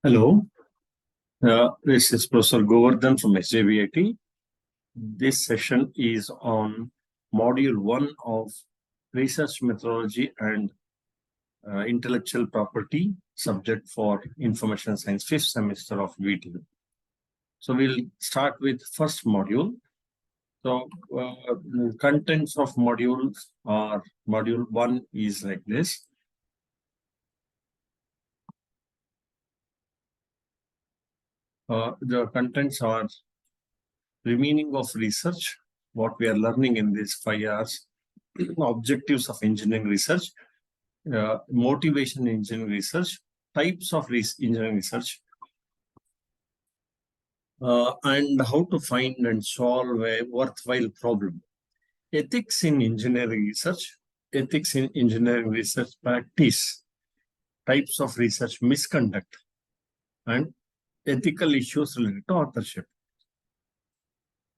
Hello, this is Professor Govardhan from SJVIT. This session is on Module 1 of Research Methodology and Intellectual Property, subject for Information Science, 5th semester of VT. So we'll start with first module. So contents of modules are, Module 1 is like this. The contents are the meaning of research, what we are learning in these 5 hours, objectives of engineering research, motivation in engineering research, types of engineering research, and how to find and solve a worthwhile problem. Ethics in engineering research, ethics in engineering research practice, types of research misconduct, and ethical issues related to authorship.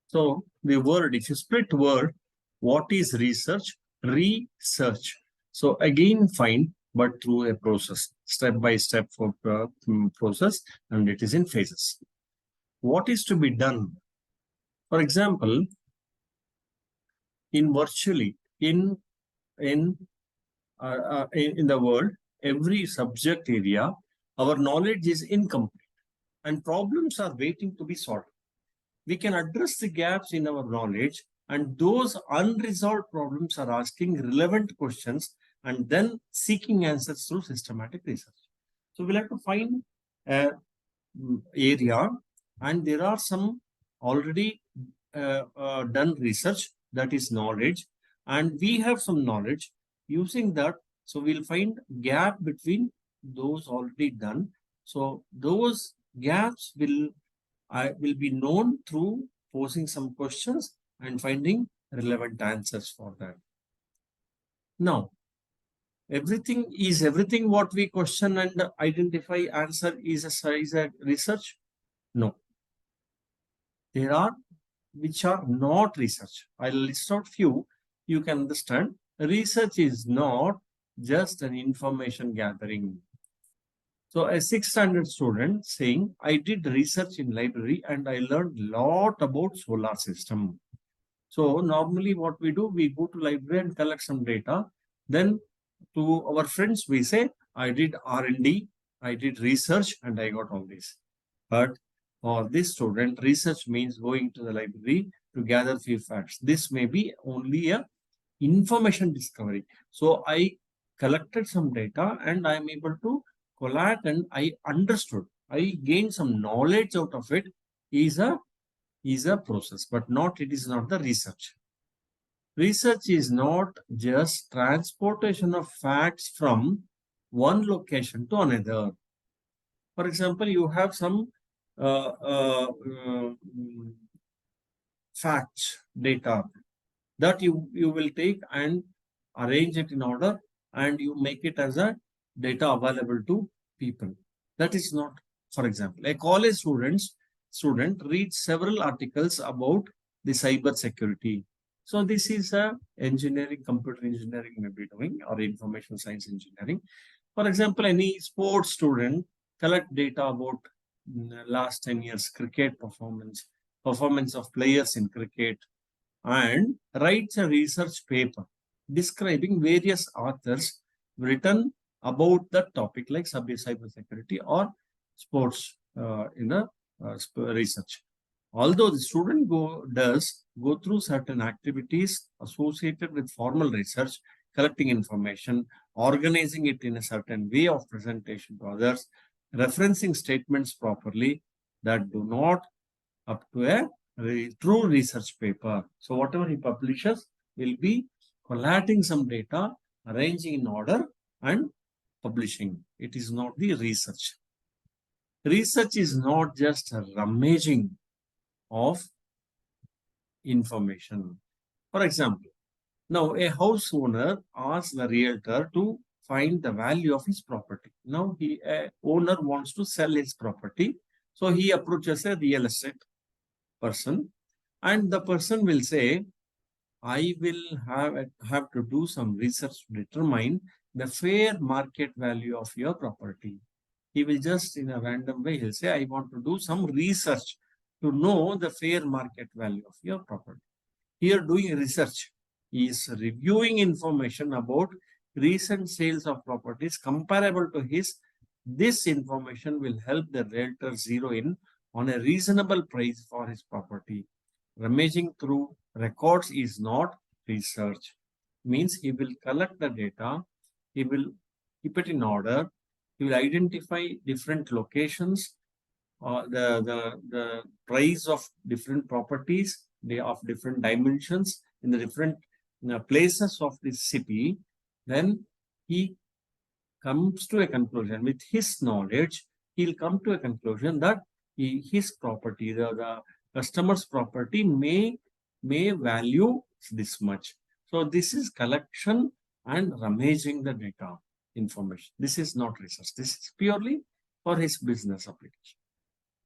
So the word, if you split word, what is research? Research. So again, find, but through a process, step-by-step process, and it is in phases. What is to be done? For example, in the world, every subject area, our knowledge is incomplete, and problems are waiting to be solved. We can address the gaps in our knowledge, and those unresolved problems are asking relevant questions and then seeking answers through systematic research. So we'll have to find an area, and there are some already done research, that is knowledge, and we have some knowledge using that. So we'll find gap between those already done. So those gaps will be known through posing some questions and finding relevant answers for that. Now, everything what we question and identify answer is a research? No. There are which are not research. I'll list out few. You can understand. Research is not just an information gathering. So a 6th standard student saying, I did research in library and I learned a lot about solar system. So normally what we do, we go to library and collect some data. Then to our friends, we say, I did R&D, I did research and I got all this. But for this student, research means going to the library to gather few facts. This may be only a information discovery. So I collected some data and I am able to collect and I understood. I gained some knowledge out of it is a process, but it is not the research. Research is not just transportation of facts from one location to another. For example, you have some facts, data that you will take and arrange it in order and you make it as a data available to people. That is not, for example, a college student reads several articles about the cyber security. So this is a engineering, computer engineering may be doing, or information science engineering. For example, any sports student collect data about last 10 years cricket performance of players in cricket, and writes a research paper describing various authors written about the topic like cybersecurity or sports in the research. Although the student does go through certain activities associated with formal research, collecting information, organizing it in a certain way of presentation to others, referencing statements properly, that do not up to a true research paper. So whatever he publishes will be collating some data, arranging in order and publishing. It is not the research. Research is not just a rummaging of information. For example, now a house owner asks the realtor to find the value of his property. Now a owner wants to sell his property. So he approaches a real estate person, and the person will say, I will have to do some research to determine the fair market value of your property. He will just in a random way, he'll say, I want to do some research to know the fair market value of your property. Here doing research, he is reviewing information about recent sales of properties comparable to his. This information will help the realtor zero in on a reasonable price for his property. Rummaging through records is not research. Means he will collect the data, he will keep it in order, he will identify different locations, the price of different properties, they of different dimensions in the different places of the city. Then he comes to a conclusion with his knowledge. He'll come to a conclusion that his property, the customer's property may value this much. So this is collection and rummaging the data information. This is not research. This is purely for his business application.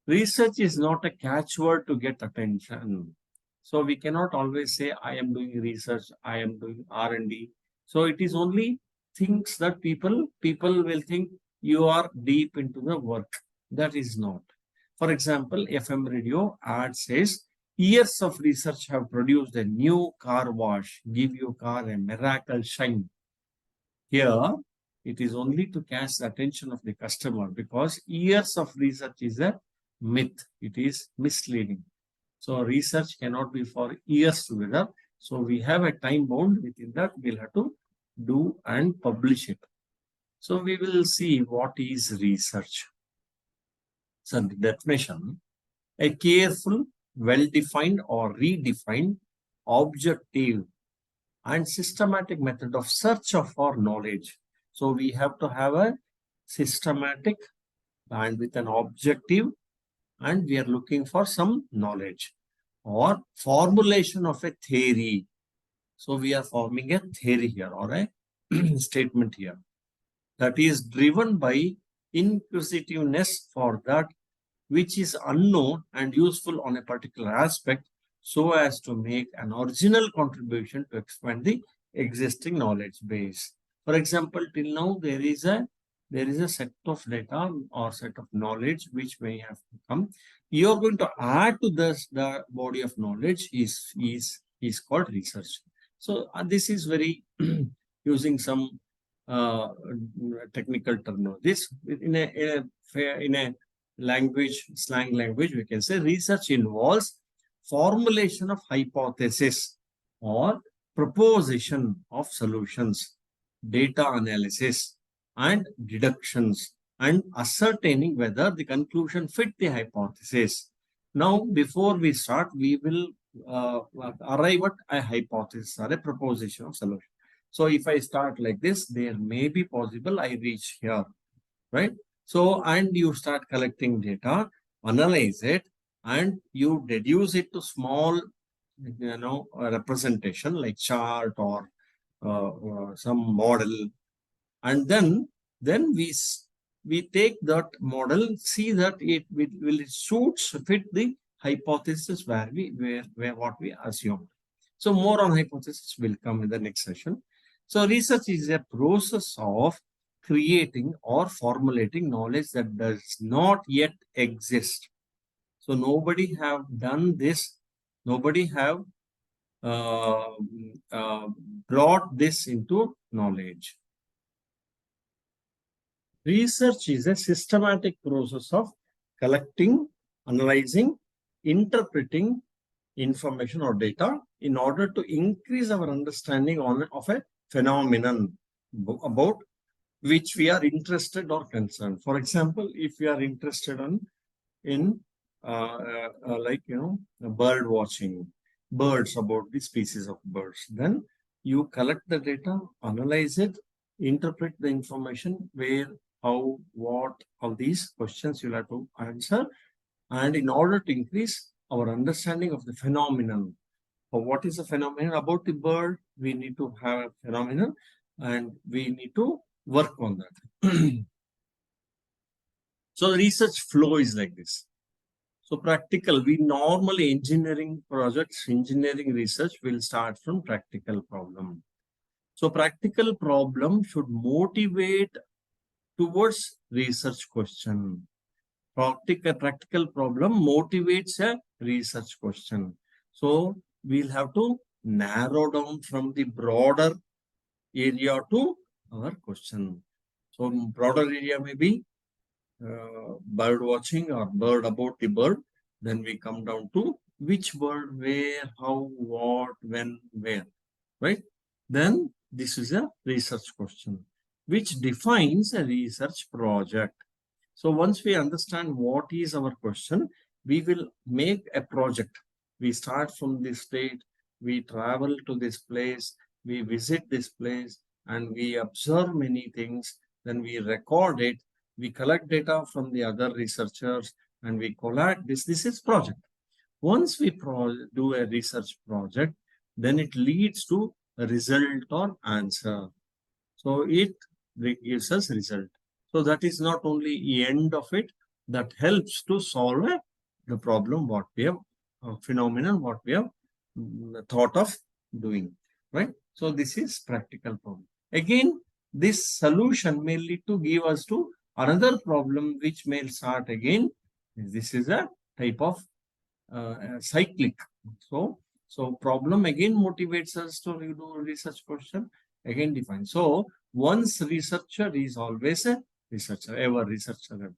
Research is not a catchword to get attention. So we cannot always say, I am doing research, I am doing R&D. So it is only things that people will think you are deep into the work. That is not. For example, FM radio ad says, years of research have produced a new car wash, give your car a miracle shine. Here, it is only to catch the attention of the customer because years of research is a myth. It is misleading. So research cannot be for years together. So we have a time bound within that. We'll have to do and publish it. So we will see what is research. So the definition, a careful, well-defined or redefined, objective and systematic method of search for knowledge. So we have to have a systematic and with an objective, and we are looking for some knowledge or formulation of a theory. So we are forming a theory here or a statement here that is driven by inquisitiveness for that which is unknown and useful on a particular aspect so as to make an original contribution to expand the existing knowledge base. For example, till now there is a set of data or set of knowledge which may have come. You are going to add to this the body of knowledge is called research. So this is very using some technical terminology. In a language, slang language, we can say research involves formulation of hypothesis or proposition of solutions, data analysis and deductions, and ascertaining whether the conclusion fit the hypothesis. Now, before we start, we will arrive at a hypothesis or a proposition of solution. So if I start like this, there may be possible I reach here, right? So, and you start collecting data, analyze it, and you deduce it to small, representation like chart or some model. And then we take that model, see that it will fit the hypothesis where what we assume. So more on hypothesis will come in the next session. So research is a process of creating or formulating knowledge that does not yet exist. So nobody have done this. Nobody have brought this into knowledge. Research is a systematic process of collecting, analyzing, interpreting information or data in order to increase our understanding of a phenomenon about which we are interested or concerned. For example, if we are interested in bird watching, birds, about the species of birds, then you collect the data, analyze it, interpret the information, where, how, what, all these questions you'll have to answer. And in order to increase our understanding of the phenomenon, or what is the phenomenon about the bird, we need to have a phenomenon and we need to work on that. So the research flow is like this. So practical, we normally engineering projects, engineering research will start from practical problem. So practical problem should motivate towards research question. Practical problem motivates a research question. So we'll have to narrow down from the broader area to our question. So broader area may be bird watching or bird about the bird. Then we come down to which bird, where, how, what, when, where, right? Then this is a research question which defines a research project. So once we understand what is our question, we will make a project. We start from this state, we travel to this place, we visit this place, and we observe many things. Then we record it, we collect data from the other researchers, and we collect this. This is project. Once we do a research project, then it leads to a result or answer. So it gives us result. So that is not only the end of it, that helps to solve the problem what we have, phenomenon what we have thought of doing, right? So this is practical problem. Again, this solution may lead to give us to another problem which may start again. This is a type of cyclic. So problem again motivates us to do research question, again define. So once researcher is always a researcher, ever researcher ever.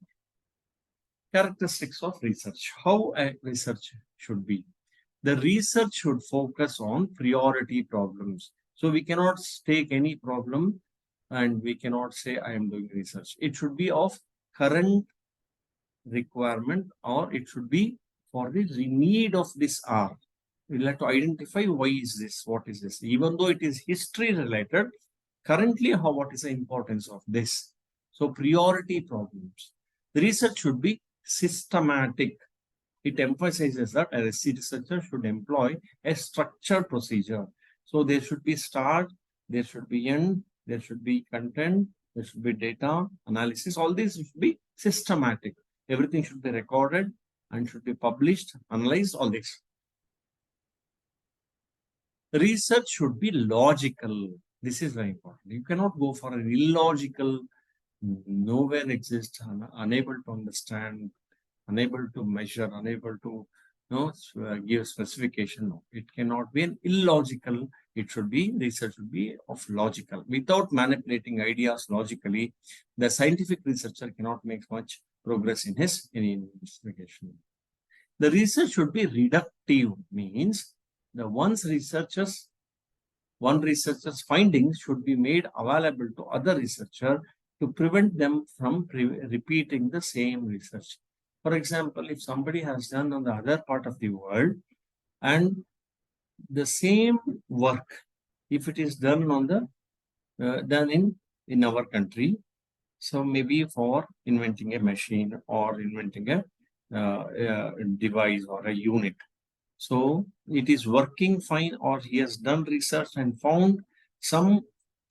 Characteristics of research. How a research should be. The research should focus on priority problems. So we cannot take any problem and we cannot say I am doing research. It should be of current requirement, or it should be for the need of this hour. We'll have to identify why is this, what is this. Even though it is history related, currently what is the importance of this? So priority problems. The research should be systematic. It emphasizes that a researcher should employ a structured procedure. So there should be start, there should be end, there should be content, there should be data, analysis. All these should be systematic. Everything should be recorded and should be published, analyzed, all this. Research should be logical. This is very important. You cannot go for an illogical, nowhere exists, unable to understand, unable to measure, unable to give specification. No, it cannot be an illogical. It should be, research should be of logical. Without manipulating ideas logically, the scientific researcher cannot make much progress in his investigation. The research should be reductive, means the one researcher's findings should be made available to other researchers to prevent them from repeating the same research. For example, if somebody has done on the other part of the world and the same work, if it is done on the done in our country, so maybe for inventing a machine or inventing a device or a unit. So it is working fine, or he has done research and found some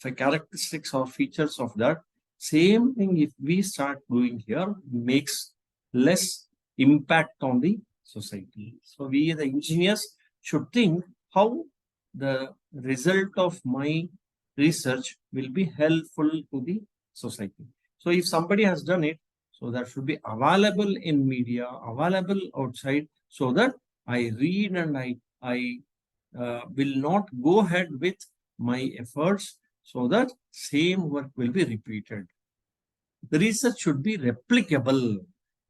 characteristics or features of that. Same thing if we start doing here, makes less impact on the society. So we, the engineers, should think how the result of my research will be helpful to the society. So if somebody has done it, so that should be available in media, available outside, so that I read and I will not go ahead with my efforts, so that same work will be repeated. The research should be replicable.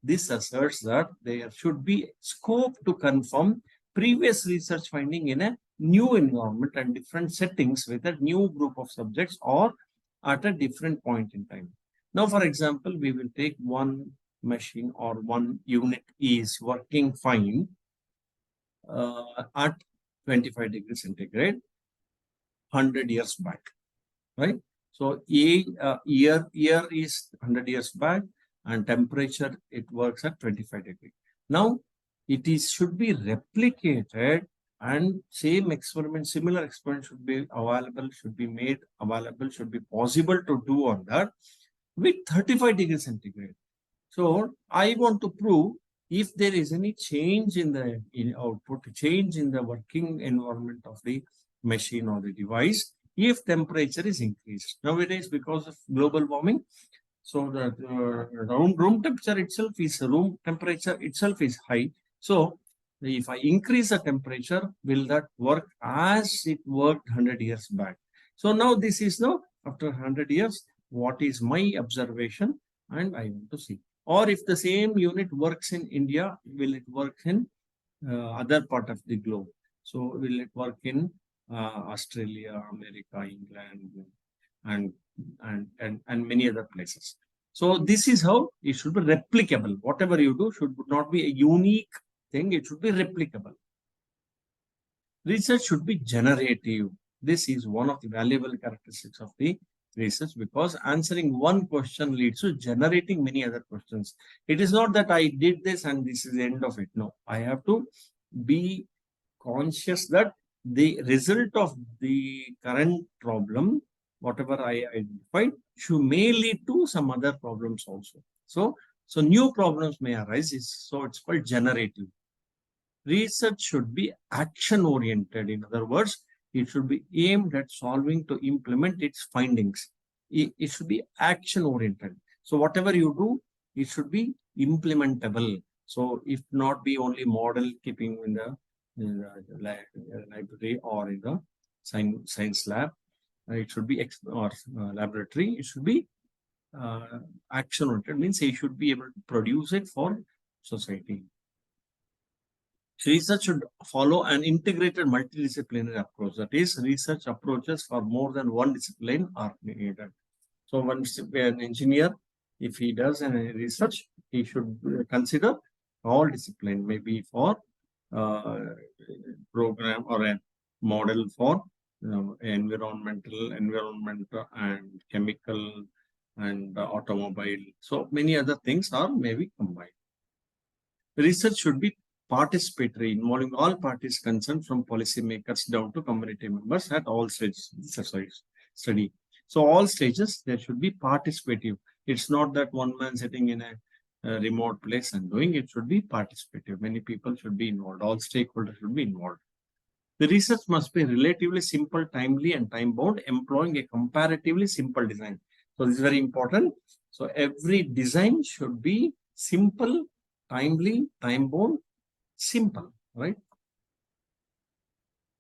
This asserts that there should be scope to confirm previous research finding in a new environment and different settings with a new group of subjects or at a different point in time. Now, for example, we will take one machine or one unit is working fine at 25 degrees centigrade 100 years back, right? So year is 100 years back, and temperature, it works at 25 degrees. Now it should be replicated, and same experiment, similar experiment should be available, should be made available, should be possible to do on that with 35 degrees centigrade. So I want to prove if there is any change in the output, change in the working environment of the machine or the device, if temperature is increased. Nowadays, because of global warming, So the room temperature itself is high. So if I increase the temperature, will that work as it worked 100 years back? So now this is now after 100 years, what is my observation, and I want to see. Or if the same unit works in India, will it work in other part of the globe? So will it work in Australia, America, England, and and many other places? So this is how it should be replicable. Whatever you do should not be a unique thing. It should be replicable. Research should be generative. This is one of the valuable characteristics of the research, because answering one question leads to generating many other questions. It is not that I did this and this is the end of it. No, I have to be conscious that the result of the current problem, whatever I identified, may lead to some other problems also. So new problems may arise. So it's called generative. Research should be action oriented. In other words, it should be aimed at solving to implement its findings. It should be action oriented. So whatever you do, it should be implementable. So if not be only model keeping in the library or in the science lab, it should be laboratory. It should be action oriented, means you should be able to produce it for society. Research should follow an integrated multidisciplinary approach. That is, research approaches for more than one discipline are needed. So once an engineer, if he does any research, he should consider all discipline, maybe for program or a model for environmental and chemical and automobile. So many other things are maybe combined. Research should be participatory, involving all parties concerned from policymakers down to community members at all stages of the study. So all stages, there should be participative. It's not that one man sitting in a remote place and doing it. Should be participative. Many people should be involved. All stakeholders should be involved. The research must be relatively simple, timely, and time-bound, employing a comparatively simple design. So this is very important. So every design should be simple, timely, time-bound, simple, right?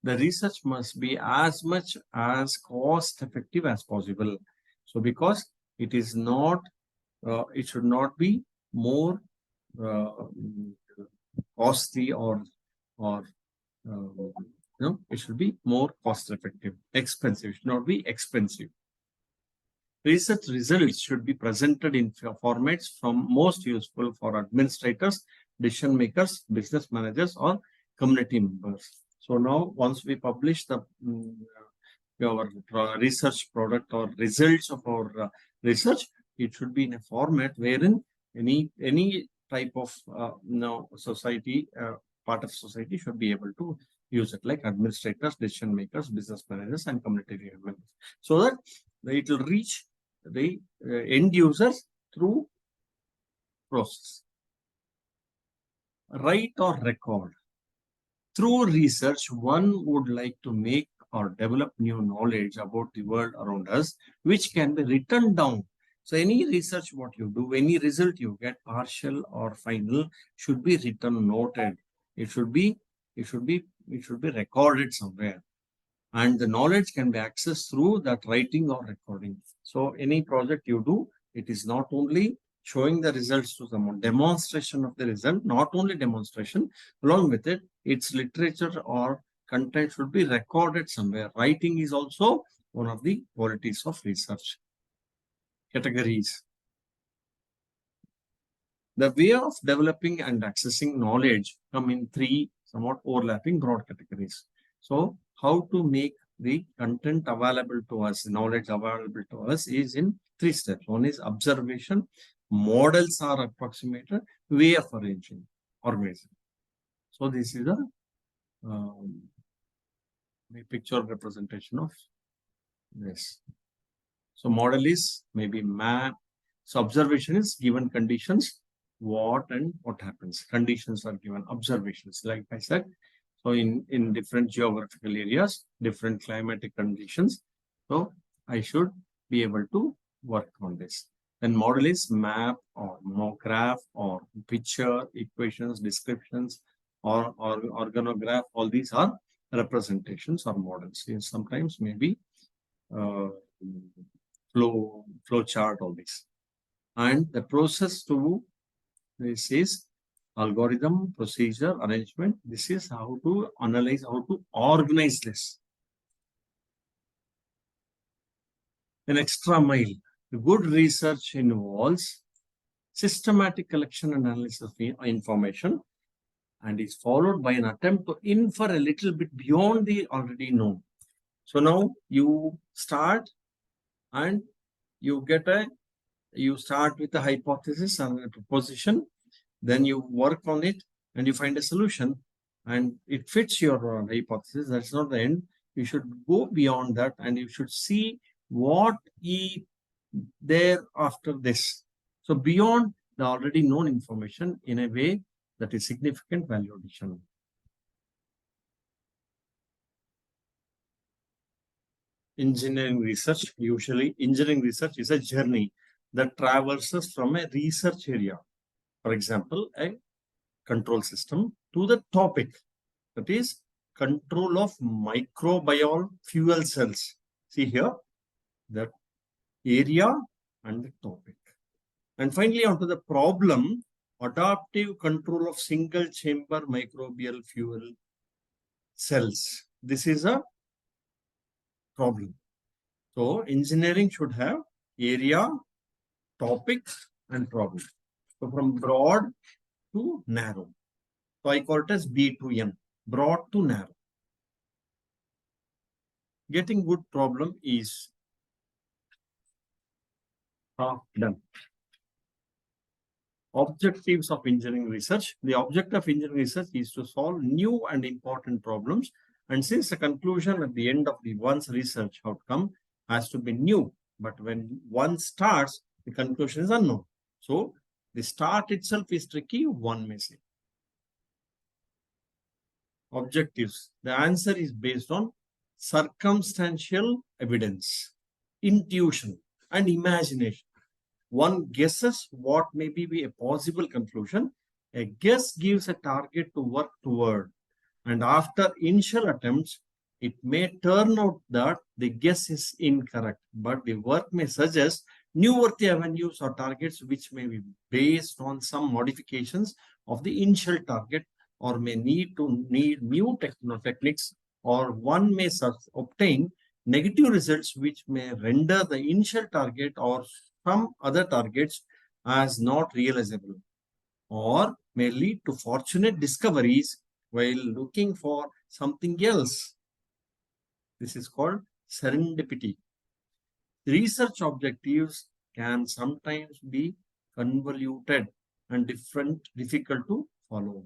The research must be as much as cost effective as possible. So because it is not, it should not be more costly or it should be more cost effective. Expensive, it should not be expensive. Research results should be presented in formats from most useful for administrators, decision makers, business managers, or community members. So now, once we publish the our research product or results of our research, it should be in a format wherein any type of society, part of society should be able to use it, like administrators, decision makers, business managers, and community members, so that it will reach the end users through process. Write or record. Through research, one would like to make or develop new knowledge about the world around us, which can be written down. So any research what you do, any result you get, partial or final, should be written, noted. It should be recorded somewhere. And the knowledge can be accessed through that writing or recording. So any project you do, it is not only showing the results to someone, demonstration of the result, not only demonstration, along with it, its literature or content should be recorded somewhere. Writing is also one of the qualities of research. Categories. The way of developing and accessing knowledge come in three somewhat overlapping broad categories. So how to make the content available to us, knowledge available to us, is in three steps. One is observation, models are approximated, way of arranging, organizing. So this is a picture representation of this. So model is maybe map. So observation is given conditions, what and what happens. Conditions are given, observations, like I said. So in different geographical areas, different climatic conditions. So I should be able to work on this. Then model is map or graph or picture, equations, descriptions, or organograph. All these are representations or models. Sometimes maybe uh, flow chart, all this. And the process to this is algorithm, procedure, arrangement. This is how to analyze, how to organize this. An extra mile. Good research involves systematic collection and analysis of information and is followed by an attempt to infer a little bit beyond the already known. So now you start and you start with a hypothesis and a proposition, then you work on it and you find a solution and it fits your hypothesis. That's not the end. You should go beyond that and you should see what is there after this. So beyond the already known information in a way that is significant value addition. Engineering research, usually engineering research is a journey that traverses from a research area, for example, a control system, to the topic, that is control of microbial fuel cells. See here, the area and the topic. And finally, onto the problem, adaptive control of single chamber microbial fuel cells. This is a problem. So engineering should have area, topic, and problem. So from broad to narrow. So I call it as B to N, broad to narrow. Getting good problem is half done. Objectives of engineering research. The objective of engineering research is to solve new and important problems. And since the conclusion at the end of the one's research outcome has to be new, but when one starts, the conclusion is unknown. So the start itself is tricky, one may say. Objectives. The answer is based on circumstantial evidence, intuition, and imagination. One guesses what may be a possible conclusion. A guess gives a target to work toward. And after initial attempts, it may turn out that the guess is incorrect, but the work may suggest new worthy avenues or targets which may be based on some modifications of the initial target or may need new techniques, or one may obtain negative results which may render the initial target or some other targets as not realizable, or may lead to fortunate discoveries while looking for something else. This is called serendipity. Research objectives can sometimes be convoluted and difficult to follow.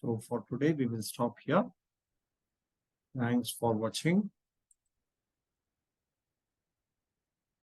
So for today, we will stop here. Thanks for watching.